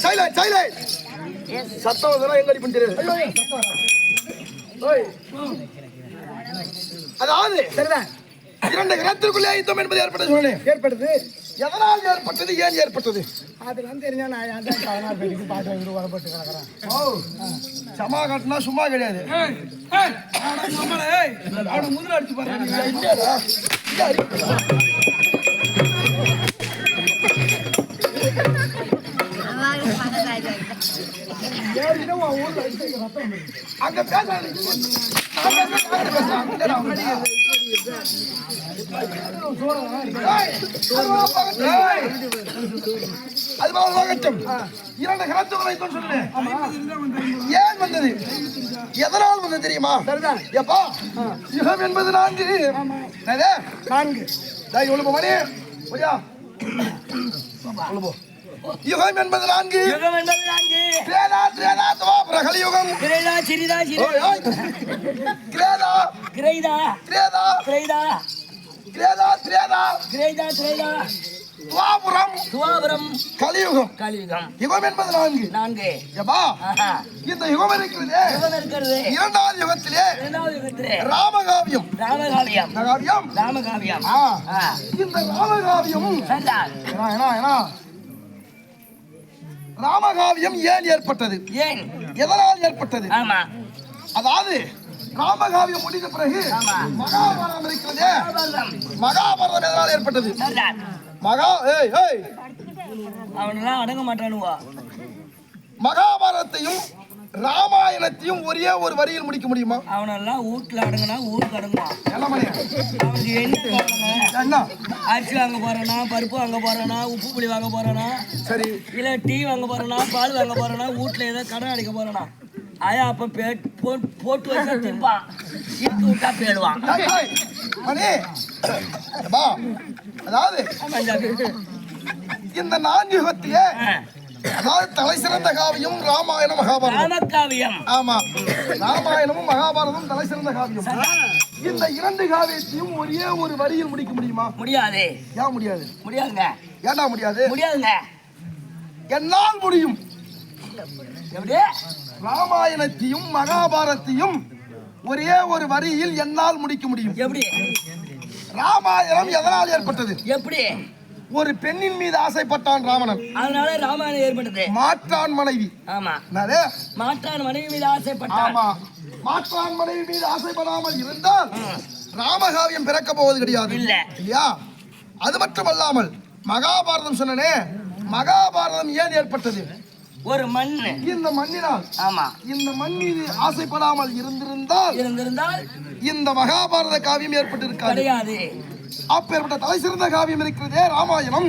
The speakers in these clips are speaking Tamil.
சைலண்ட் சைலண்ட் சத்தம் வந்தா எங்க அடி பண்ணிரு. அதாவது சரிதான், இரண்டு கிரகத்திற்குள்ளே யுத்தம் என்பது ஏற்பட்டது சொன்னேன். ஏற்பட்டது எதனால் ஏற்பட்டது, ஏன் ஏற்பட்டது? அதெல்லாம் தெரிஞ்சா நான் ஏன் 16 பேருக்கு பாட்டு வாங்கி வரப்பட்டு கிடக்குறேன். ஓ, சமா கட்டினா சும்மா கிடையாது. முதல்ல அடிச்சு பாருங்க. அங்க இரண்டு கருத்துக்களை சொன்னேன். ஏன் வந்தது, எதனால் வந்தது தெரியுமா? எப்பா யுகம் என்பது 4 யுகம் என்பது 4. கலியுகம் யுகம் என்பது 4. இந்த யுகம் இருக்கிறது. இரண்டாவது யுகத்திலே ராமகாவியம். இந்த ராமகாவியம் ஏன் ஏற்பட்டது, எதனால் ஏற்பட்டது? அதாவது ராமகாவியம் முடிந்த பிறகு மகாபாரதம் இருக்கிறது. மகாபாரதம் எதனால் ஏற்பட்டது? அடங்க மாட்டானுவா. மகாபாரதத்தையும் ராமாயணத்தையும் ஒரே ஒரு வரியில் முடிக்க முடியுமா? அவனெல்லாம் வீட்டுல அடங்கினா ஊருக்கு அடங்குவான். அவனுக்கு என்ன அரிசி வாங்க போறானா, பருப்பு வாங்க போறானா, உப்பு புளி வாங்க போறானா, சரி இல்ல டீ வாங்க போறானா, பால் வாங்க போறானா, வீட்டுல ஏதோ கடன் அடிக்க போறானா, ஆயா அப்ப போட்டு வச்சா திம்பான், இருக்கு விட்டா போயிடுவான். அதாவது இந்த 4 யுகத்திலே அதாவது தலை சிறந்த காவியம் ராமாயணம் மகாபாரதம். ஆமா, ராமாயணமும் மகாபாரதம் தலை சிறந்த காவியம். இந்த 2 காவியத்தையும் ஒரே ஒரு வரியில் முடிக்க முடியுமா? முடியாது. ஏன் முடியாது? முடியாதுங்க. ஏன்டா முடியாது? முடியாதுங்க. என்னால் முடியும். எப்படி? ராமாயணத்தையும் மகாபாரத்தையும் ஒரே ஒரு வரியில் என்னால் முடிக்க முடியும். எப்படி? ராமாயணம் எதனால் ஏற்பட்டது? எப்படி? ஒரு பெண்ணின் மீது ஆசைப்பட்டான் ராவணன், அதனால ராமாயணம் ஏற்பட்டது. மாற்றான் மனைவி. ஆமா, மாற்றான் மனைவி மீது ஆசைப்பட்டான். ஆமா, மாற்றான் மனைவி மீது ஆசைப்படாமல் இருந்தால் ராமகாவியம் பிறக்க போவது கிடையாது. இல்லையா? அது மட்டுமல்லாமல் மகாபாரதம் சொன்னனே, மகாபாரதம் ஏன் ஏற்பட்டது? ஒரு மண், இந்த மண்ணினால். ஆமா, இந்த மண் மீது ஆசைப்படாமல் இருந்திருந்தால் இந்த மகாபாரத காவியம் ஏற்பட்டிருக்காது. கிடையாது. அப்பேற்பட்ட தலை சிறந்த காவியம் இருக்கிறதே ராமாயணம்.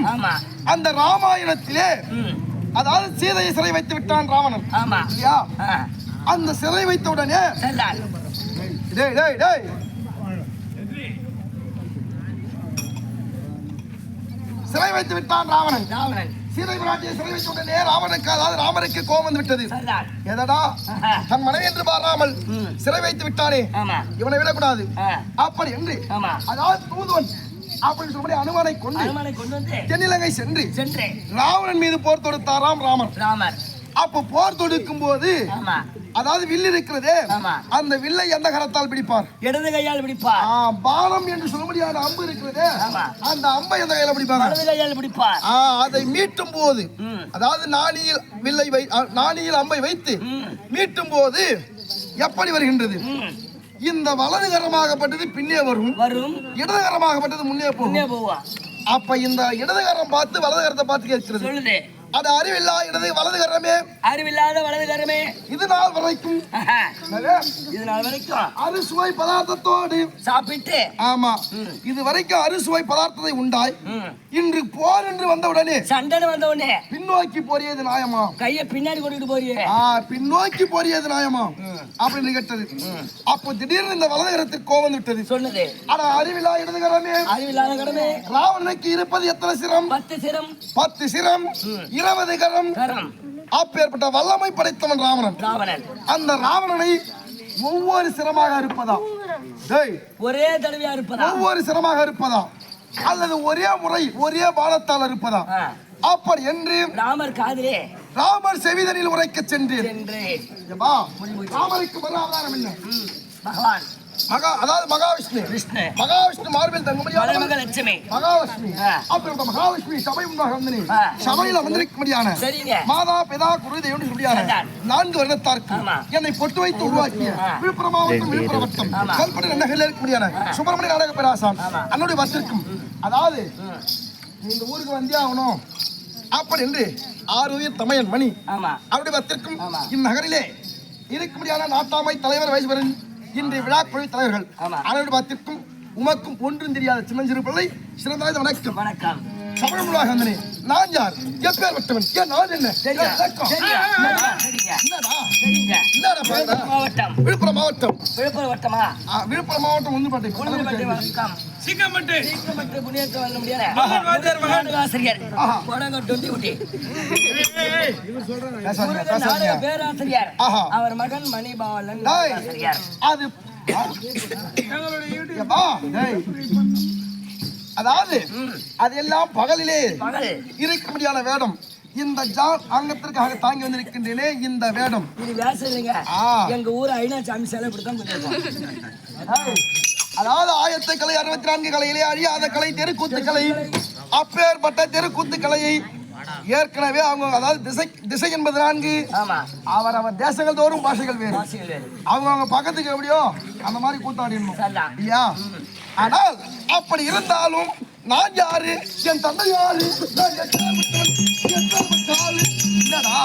அந்த ராமாயணத்திலே அதாவது சீதையை சிறை வைத்து விட்டான் ராவணன். இல்லையா? அந்த சிறை வைத்த உடனே சிறை வைத்து விட்டான் ராவணன். சீதை பிராட்டியை சிறை வைத்த உடனே ராமனுக்கு கோபம் வந்து விட்டது. எதடா தன் மனைவி என்று பாராமல் சிறை வைத்து விட்டானே, இவனை விடக்கூடாது அப்படி என்று அதாவது தூதுவன் அப்படின்னு சொல்லி அனுமனை கொண்டு தென்னிலங்கை சென்று ராவணன் மீது போர் தொடுத்தாராம் ராமர். அப்ப போர் தொடுக்கும் போது அதாவது வில் இருக்கிறதே, அந்த வில்லை எந்த கரத்தால் பிடிப்பார்? இடது கையால் பிடிப்பார். பானம் என்று சொல்ல முடியாத அம்பு இருக்கிறதே, அந்த அம்பை எந்த கையால பிடிப்பாங்க? வலது கையால் பிடிப்பார். அதை மீட்டும் போது அதாவது நாணியில் அம்பை வைத்து மீட்டும் போது எப்படி வருகின்றது? இந்த வலது கரமாகப்பட்டது பின்னே வரும், இடது கரமாகப்பட்டது முன்னே போகும். அப்ப இந்த இடது கரம் பார்த்து வலது கரத்தை பார்த்து கேட்கிறது. அது அறிவில்லாத வலது கரமே, அறிவில்லாத வலது கரமே இது நாள் வரைக்கும் அறுசுவை பதார்த்தத்தோடு சாப்பிட்டு, ஆமா இது வரைக்கும் அறுசுவை பதார்த்தத்தை உண்டாய் இன்று போர் என்று வந்தவுடனே சண்டை வந்தவுடனே பின்னோக்கி போறியது நியாயமா? கையை பின்னாடி கொண்டுட்டு போறியே, பின்னோக்கி போறியது நியாயமா அப்படின்னு கேட்டது. அப்போ திடீர்னு இந்த வலது கரத்திற்கு கோபம் விட்டது. சொன்னது ஆனா அறிவில்லா இடது கரமே, அறிவில்லாத கரமே. ராவணனுக்கு இருப்பது எத்தனை சிரம்? 10 சிரம். 10 சிரம் 20 கரம். அப்பேற்பட்ட வல்லமை படைத்தவன் ராவணன். அந்த ராவணனை ஒவ்வொரு சிரமாக இருப்பதா, ஒரே தடவையா இருப்பதா, ஒவ்வொரு சிரமாக இருப்பதா, அல்லது ஒரே முறை ஒரே பாலத்தால் இருப்பதா அப்படி என்று ராமர் காதிலே ராமர் செவிதனில் உரைக்க சென்று சென்று ராமருக்கு மறு அவதாரம் என்ன பகவான் அதாவது மகாவிஷ்ணு கிருஷ்ண மகாவிஷ்ணு மார்பில் தங்கும்படியான லட்சுமி மகாலட்சுமி அப்படி மகாலட்சுமி சபை முன்பாக வந்து சபையில் அமர்ந்திருக்கும்படியான மாதா பிதா குரு தேவன் சொல்லியான 4 வருடத்தாருக்கு என்னை பொட்டு வைத்து உருவாக்கிய விழுப்புரம் மாவட்டம் விழுப்புரம் வட்டம் கல்பனை நகரில் இருக்கும்படியான சுப்பிரமணிய நாடக பேராசான் அன்னுடைய வத்திற்கும் அதாவது இந்த ஊருக்கு வந்தே ஆகணும் அப்படி என்று 6 உயிர் தமையன் மணி அவருடைய வத்திற்கும் இந்நகரிலே இருக்கும்படியான நாட்டாமை தலைவர் வைஸ்வரன் இன்றைய விழா குழு தலைவர்கள் அனைவருடைய வத்திற்கும் உமக்கும் ஒன்றும் தெரியாத சின்னஞ்சிறு பிள்ளை சிறந்த வணக்கம் வணக்கம் சபைமுலாக வந்தனே நான் யார் எப்பேர் வட்டவன் ஏன் நான் என்ன மாவட்டம் விழுப்புரம் மாவட்டம் விழுப்புரம் வட்டமா விழுப்புரம் மாவட்டம் ஒன்று சீக்கிரமட்டு புண்ணியத்தை வர முடியாது ஆசிரியர் பேராசிரியர் அவர் மகன் மணிபாலன் ஆசிரியர் அது அதாவது அதெல்லாம் பகலிலே இருக்க முடியாத வேடம் இந்த ஜான் அங்கத்திற்காக தாங்கி வந்திருக்கின்றனே இந்த வேடம் இது வேஷம் இல்லைங்க எங்க ஊர் ஐநாச்சாமி சேலை இப்படித்தான் அதாவது ஆயத்த கலை 64 கலையிலே அழியாத கலை தெருக்கூத்து கலை அப்பேற்பட்ட தெருக்கூத்து கலையை ஏற்கனவே அவங்க அதாவது திசை என்பது 4 அவர் தேசங்கள் தோறும் பாஷைகள் வேறு அவங்க பக்கத்துக்கு எப்படியோ அந்த மாதிரி கூத்தாடிடணும் இல்லையா ஆனால் அப்படி இருந்தாலும் நான் யாரு என் தந்தை யாரு என்னடா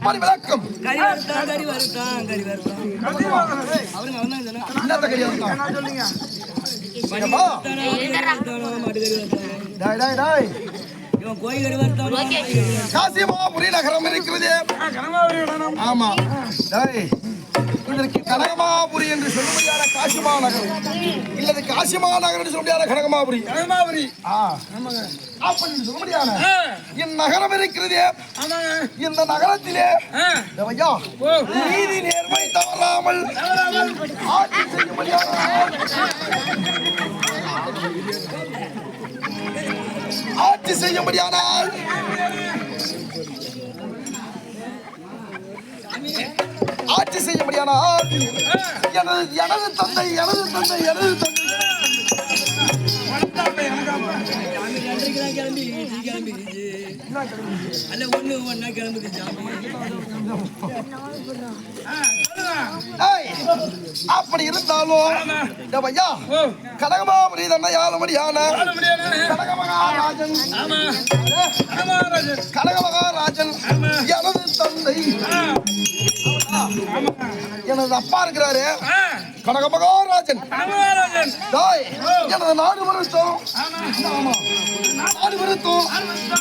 எப்படி விளக்கம் காசிமாபுரி நகரம் இருக்கிறது. ஆமா, இதற்கு கனகமாபுரி என்று சொல்லும்படியான காசிமா நகரம் இல்லது காசிமா நகரம் என்று சொல்லும்படியான கனகமாபுரி அப்படி சொல்லும்படியான இந்நகரம் இருக்கிறது. இந்த நகரத்திலே நீதி நேர்மை தவறாமல் ஆட்சி செய்யும்படியான ஆட்சி செய்யும்படியானால் ஆட்சி செய்யும்படியானால் எனது தந்தை அப்படி இருந்தாலும் கனகமாபுரி தன்னையாளமடியான கனகமகாராஜன் எனது தந்தை எனது அப்பா இருக்கிறாரு கனகமகாராஜன். எனது நாடு வருத்தம்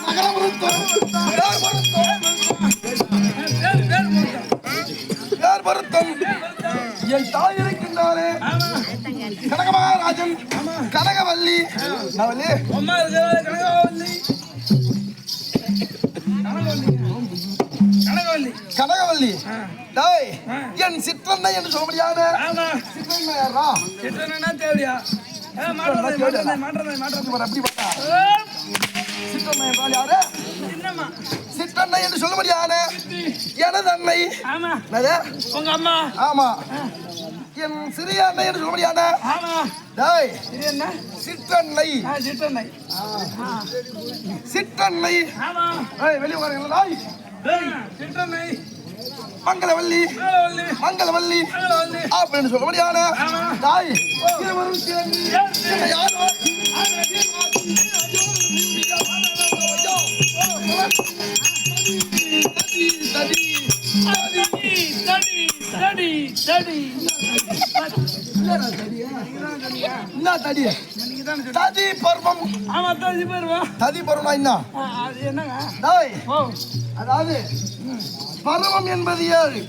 நகரம் வருத்தம் என் தாய் இருக்கின்றாரு கனகமகாராஜன் கனகவல்லி கனகவல்லி என் சிற்றன்னை என்று சொல்ல முடியாது. சிற்றன்னை என்று சொல்ல முடியாது. எனது அன்னை உங்க அம்மா. ஆமா, என் சிறிய அன்னை என்று சொல்ல முடியாது. சிற்றன்னை சிற்றன்னை வெளியே மங்களவல்லி மங்களவல்லி அப்படின்னு சொல்லும்படியான தாய் இருவரும் சேர்ந்து யாரோ ததி பருவம். ததி பருவம் என்ன? அதாவது பருவம் என்பது 7.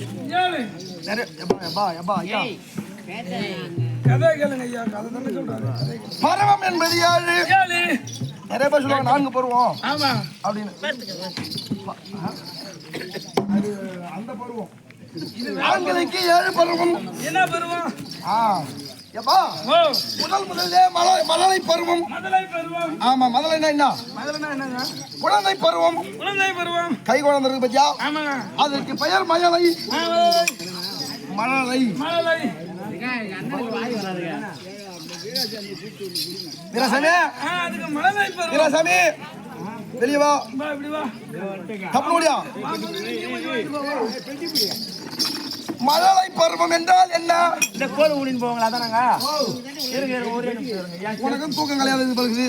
பருவம் என்பது 7. நிறைய பேர் சொல்லுவாங்க 4 பருவம் அப்படின்னு. அந்த பருவம் ஆண்களுக்கு 7 பருவம். என்ன பருவம்? முதல்ல மழலை பருவம். ஆமா, மதலைன்னா என்ன? குழந்தை பருவம். கை குழந்தை இருக்கு பத்தியா? அதற்கு பெயர் மழலை. மழலை வீரசாமி வெளியே வா. மழலை பருவம் என்றால் என்ன? இந்த கோல் ஊடின்னு போவாங்களா? அதானங்க உனக்கும் தூக்கம் கலையாது பழகுது.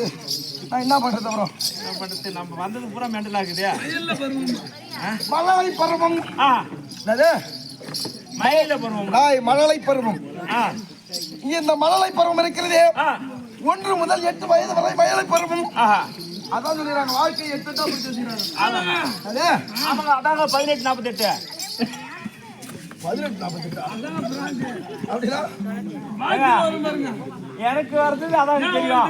நான் என்ன பண்றது? அப்புறம் நம்ம வந்தது பூரா மெண்டல் ஆகுது. மழலை பருவம். மயில பருவம். மழலை பருவம். இந்த மழலை பருவம் இருக்கிறதே 1 முதல் 8 வயது வரை மழலை பருவம். அதான் சொல்லிடுறாங்க, வாழ்க்கை 8 தான் பிடிச்சி. அதாங்க 1848. 1848 அப்படின்னா எனக்கு வருது. அதான் தெரியும்.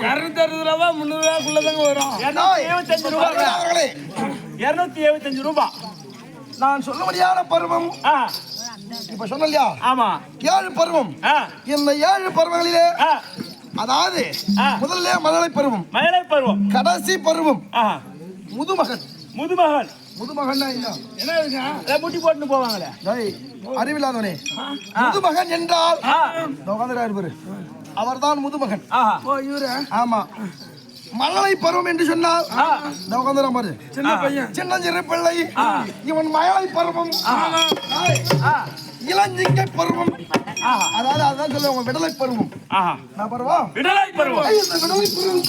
260 ரூபா 300 ரூபாக்குள்ளதாங்க வரும். 275 ரூபாய். 275 ரூபாய். நான் சொல்லும்படியான பருவம் இப்ப சொன்னலையா? ஆமா, 7 பருவம். இந்த 7 பருவங்களிலே அதாவது முதல்ல மழலை பருவம், மழலை பருவம், கடைசி பருவம் முதுமகன். முதுமகன். முதுமகன் என்ன இருக்குங்க? முட்டி போட்டுன்னு போவாங்களே. அறிவில்லாதவனே, முதுமகன் என்றால் அவர்தான் முதுமகன். ஆமா, மழலை பருவம் என்று சொன்னால் சின்ன பையன், சின்னஞ்சிறு பிள்ளை. இவன் மழலை பருவம். இளஞ்சிங்கை பருவம். அதாவது அதான் சொல்லுவாங்க விடலை பருவம். நான் பருவம் விடலை பருவம். விடலை பருவம்.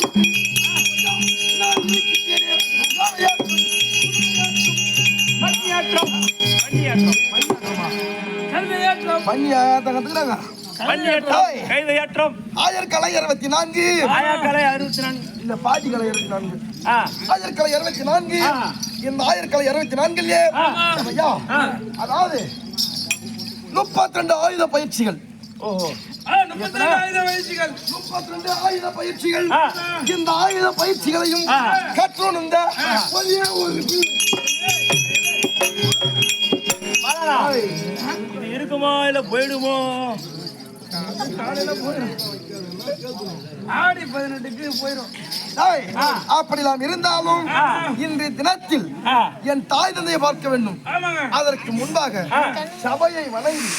ஆயர்கலை 64. இந்த பாட்டிக்கலை 24. ஆயர்கலை 24. இந்த ஆயர்கலை 24 அதாவது 32 ஆயுத பயிற்சிகள். 32 ஆயுத பயிற்சிகள். இந்த ஆயுத பயிற்சிகளையும் கற்றோம். ஒரே ஒரு இருக்குமோ இல்ல போயிடுமோ? ஆடி 18க்கு போயிடும். அப்படிலாம் இருந்தாலும் இன்றைய தினத்தில் என் தாய் தந்தையை பார்க்க வேண்டும். அதற்கு முன்பாக சபையை வணங்கி